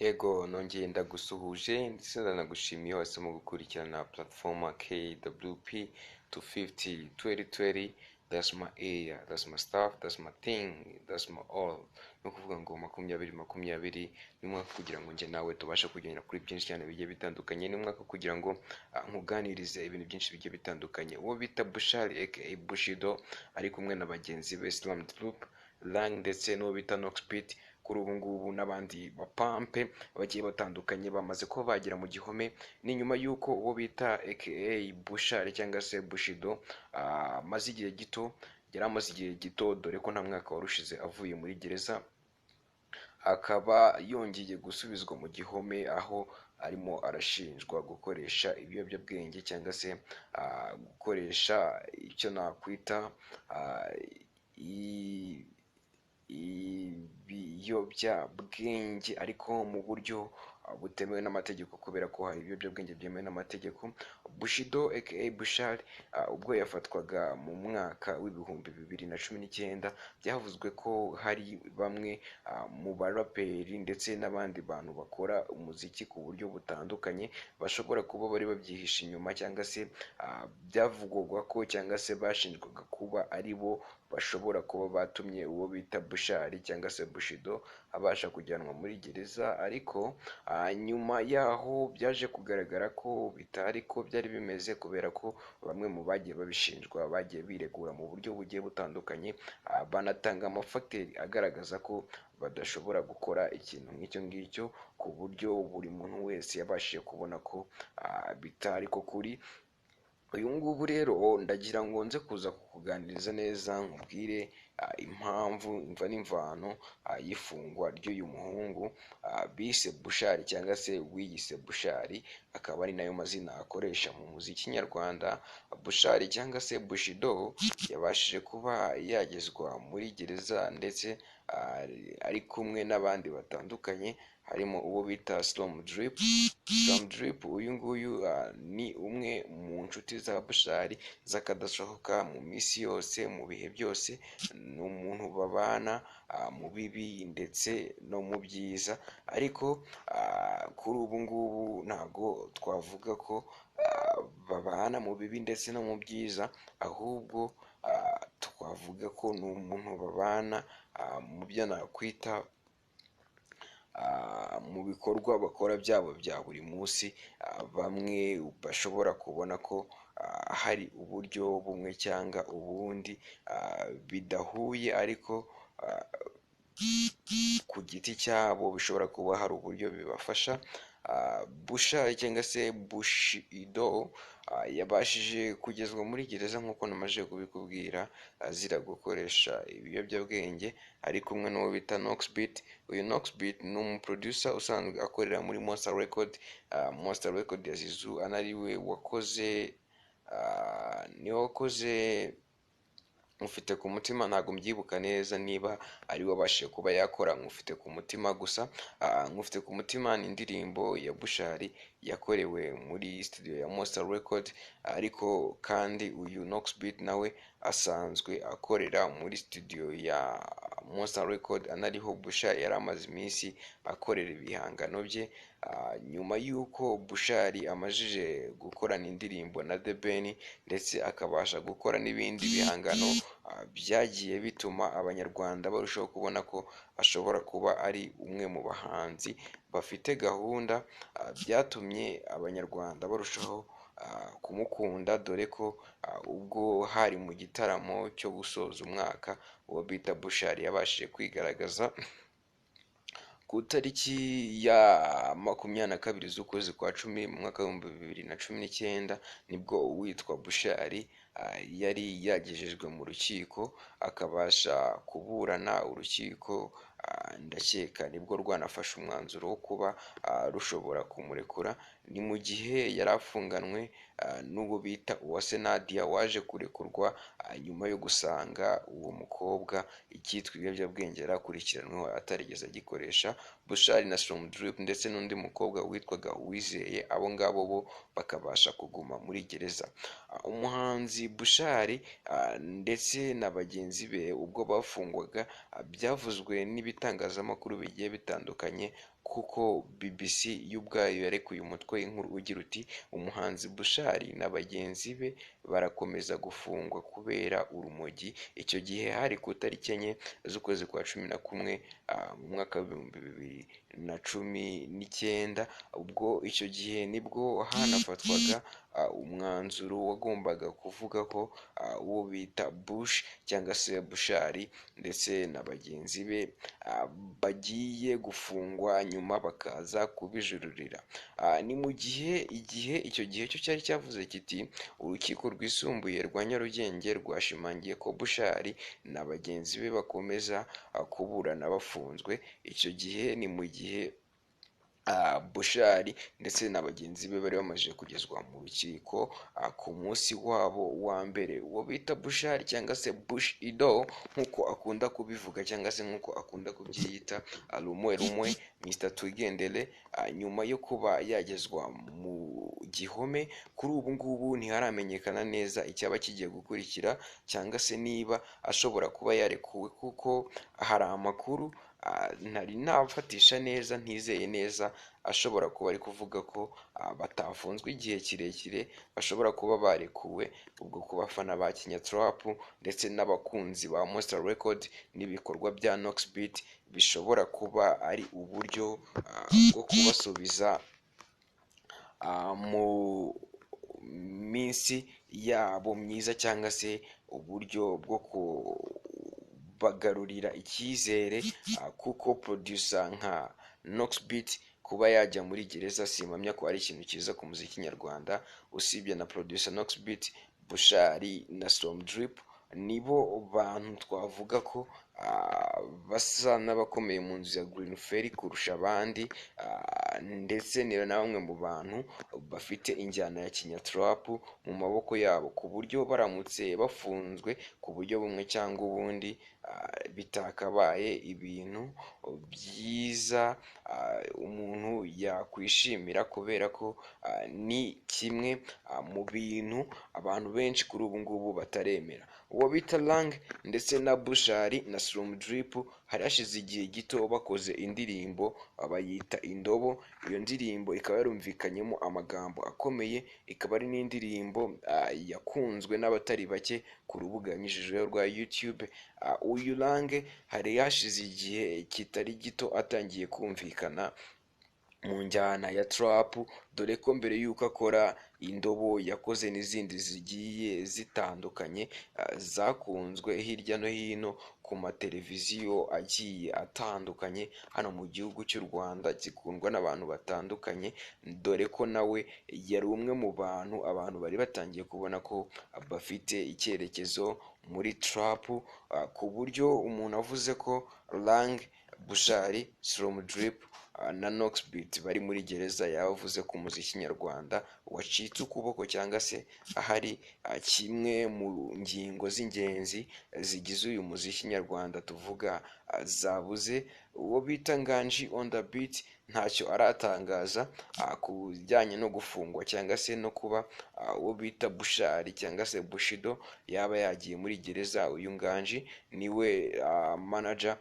Yego nongeye ndagusuhuje ndetse ndanagushimiye wahisemo gukurikirana platform KWP 250 2020. That's my area, that's my stuff, that's my thing, that's my all. Ni ukuvuga ngo 2020 ni umwaka kugira ngo njye nawe tubashe kugendera kuri byinshi cyane bigiye bitandukanye. Ni umwaka kugira ngo nkuganirize ibintu byinshi bigiye bitandukanye. Uwo bita Bushali aka Bushido ari kumwe na bagenzi be Islam Group Lang ndetse n'uwo bita Noxpit kuri ubu ngubu n'abandi bapampe bagiye batandukanye bamaze kuba bagera mu gihome. Ni nyuma y'uko uwo bita aka Bushali cyangwa se Bushido amaze igihe gito, yari amaze igihe gito dore ko nta mwaka warushize avuye muri gereza, akaba yongeye gusubizwa mu gihome aho arimo arashinjwa gukoresha ibiyobyabwenge cyangwa se gukoresha icyo nakwita ibiyobyabwenge ariko mu buryo butemewe n'amategeko, kubera ko hari ibiyobyabwenge byemewe n'amategeko. Bushido aka Bushali ubwo yafatwaga mu mwaka w'ibihumbi 2019, byavuzwe ko hari bamwe mu baraperi ndetse n'abandi bantu bakora umuziki ku buryo butandukanye bashobora kuba bari babyihisha inyuma, cyangwa se byavugwaga ko cyangwa se bashinjwaga kuba ari bo bashobora kuba batumye uwo bita Bushali cyangwa se Bushido abasha kujyanwa muri gereza. Ariko nyuma yaho byaje kugaragara ko bitari ko byari bimeze, kubera ko bamwe mu bagiye babishinjwa bagiye biregura mu buryo bugiye butandukanye, banatanga amafagiteri agaragaza ko badashobora gukora ikintu nk'icyo ngicyo, ku buryo buri muntu wese yabashije kubona ko bitari ko kuri. Uyu ngubu rero ndagira ngo nze kuza kukuganiriza neza, nkubwire impamvu imva n'imvano y'ifungwa ry'uyu muhungu bise Bushali cyangwa se wiyise Bushali, akaba ari nayo mazina akoresha mu muziki nyarwanda. Bushali cyangwa se Bushido yabashije kuba yagezwa muri gereza ndetse ari kumwe n'abandi batandukanye, harimo uwo bita Storm Drip. Storm Drip uyu nguyu ni umwe mu nshuti za Bushali z'akadasohoka mu minsi yose, mu bihe byose. Ni umuntu babana mu bibi ndetse no mu byiza, ariko kuri ubu ngubu ntabwo twavuga ko babana mu bibi ndetse no mu byiza, ahubwo twavuga ko ni umuntu babana mu byo nakwita mu bikorwa bakora byabo bya buri munsi. Bamwe bashobora kubona ko hari uburyo bumwe cyangwa ubundi bidahuye, ariko ku giti cyabo bishobora kuba hari uburyo bibafasha. Bushali cyangwa se Bushido yabashije kugezwa muri gereza nk'uko namaze kubikubwira, azira gukoresha ibiyobyabwenge, ari kumwe n'uwo bita Noxpit. Uyu Noxpit ni umuproducer usanzwe akorera muri Monster Record. Monster Record ya Zizou, anariwe wakoze Nkufite ku mutima. Ntabwo mbyibuka neza niba ari we wabashije kuba yakora Nkufite ku mutima gusa. Nkufite ku mutima ni indirimbo ya Bushali yakorewe muri studio ya Monster Record, ariko kandi uyu Noxpit nawe asanzwe akorera muri studio ya Monster Record, anariho Bushali yari amaze iminsi akorera ibihangano bye. Nyuma y'uko Bushali amajije gukorana indirimbo na The Ben ndetse akabasha gukora n'ibindi bihangano byagiye bituma abanyarwanda barushaho kubona ko ashobora kuba ari umwe mu bahanzi bafite gahunda, byatumye abanyarwanda barushaho kumukunda, dore ko ubwo hari mu gitaramo cyo gusoza umwaka uwo bita Bushali yabashije kwigaragaza ku itariki ya 22 z'ukwezi kwa 10 mu mwaka w'ibihumbi 2019, nibwo uwitwa Bushali yari yagejejwe mu rukiko akabasha kuburana. Urukiko ndakeka nibwo rwanafashe umwanzuro wo kuba rushobora kumurekura. Ni mu gihe yari afunganwe n'uwo bita Uwase Nadia waje kurekurwa nyuma yo gusanga uwo mukobwa icyitwa ibiyobyabwenge yari akurikiranweho atarigeze agikoresha. Bushali na Storm Drip ndetse n'undi mukobwa witwaga Uwizeye, abo ngabo bo bakabasha kuguma muri gereza. Umuhanzi Bushali ndetse na bagenzi be ubwo bafungwaga, byavuzwe n'ibitangazamakuru bigiye bitandukanye kuko BBC y'ubwayo yarekuye umutwe w'inkuru ugira uti umuhanzi Bushali na bagenzi be barakomeza gufungwa kubera urumogi. Icyo gihe hari ku itariki enye z'ukwezi kwa cumi na kumwe mu mwaka w'ibihumbi bibiri na cumi n'icyenda, ubwo icyo gihe nibwo hanafatwaga umwanzuro wagombaga kuvuga ko uwo bita Bush cyangwa se Bushali ndetse na bagenzi be bagiye gufungwa nyuma bakaza kubijurira. Ni mu gihe icyo gihe cyo cyari cyavuze kiti urukiko rwisumbuye rwa Nyarugenge rwashimangiye ko Bushali na bagenzi be bakomeza kuburana bafunzwe. Icyo gihe ni mu gihe Bushali ndetse na bagenzi be bari bamaze kugezwa mu rukiko ku munsi wabo wa mbere. Uwo bita Bushali cyangwa se Bushido nk'uko akunda kubivuga cyangwa se nk'uko akunda kubyiyita rumwe rumwe, Mr Twigendere, nyuma yo kuba yagezwa mu gihome, kuri ubu ngubu ntiharamenyekana neza icyaba kigiye gukurikira cyangwa se niba ashobora kuba yarekuwe, kuko hari amakuru ntari nafatisha neza, ntizeye neza, ashobora kuba ari kuvuga ko batafunzwe igihe kirekire, bashobora kuba barekuwe, ubwo ku bafana ba Kenya Trap ndetse n'abakunzi ba Monster Record n'ibikorwa bya Noxbeat bishobora kuba ari uburyo bwo kubasubiza mu minsi yabo myiza cyangwa se uburyo bwo bagarurira icyizere, kuko producer nka Noxbeat kuba yajya muri gereza simpamya ko ari ikintu cyiza ku muziki nyarwanda. Usibye na producer Noxbeat, Bushali na Storm Drip nibo bantu twavuga ko basa n'abakomeye mu nzu ya Green Fairy kurusha abandi, ndetse ni na bamwe mu bantu bafite injyana ya Kenya Trap mu maboko yabo, ku buryo baramutse bafunzwe ku buryo bumwe cyangwa ubundi bitakabaye ibintu byiza umuntu yakwishimira, kubera ko ni kimwe mu bintu abantu benshi kuri ubu ngubu bataremera. Uwo bita Lang ndetse na Bushali na Storm Drip hari hashize igihe gito bakoze indirimbo bayita Indobo. Iyo ndirimbo ikaba yarumvikanyemo amagambo akomeye, ikaba ari n'indirimbo yakunzwe n'abatari bake ku rubuga yanyujijeho rwa YouTube. Uyu Lang hari hashize igihe kitari gito atangiye kumvikana mu njyana ya trap, dore ko mbere y'uko akora Indobo yakoze n'izindi zigiye zitandukanye zakunzwe hirya no hino ku mateleviziyo agiye atandukanye hano mu gihugu cy'u Rwanda, zikundwa n'abantu batandukanye, dore ko nawe yari umwe mu bantu abantu bari batangiye kubona ko bafite icyerekezo muri trap, ku buryo umuntu avuze ko Lang, Bushali, Storm Drip na Noxbeat bari muri gereza yavuze ko umuziki nyarwanda wacitse ukuboko, cyangwa se ahari kimwe mu ngingo z'ingenzi zigize uyu muziki nyarwanda tuvuga zabuze. Uwo bita Nganji on the beat ntacyo aratangaza ku bijyanye no gufungwa cyangwa se no kuba uwo bita Bushali cyangwa se Bushido yaba yagiye muri gereza. Uyu Nganji niwe manager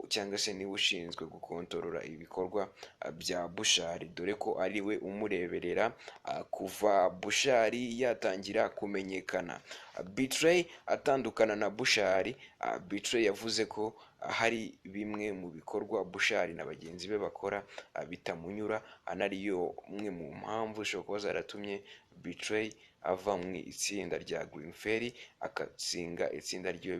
cyangwa se niwe ushinzwe gukontorora ibikorwa bya Bushali, dore ko ari we umureberera kuva Bushali yatangira kumenyekana. Betray atandukana na Bushali, Betray yavuze ko hari bimwe mu bikorwa Bushali na bagenzi be bakora bitamunyura, anariyo umwe mu mpamvu zishobora kuba zaratumye Betray ava mu itsinda rya Green Fairy akazinga itsinda ryo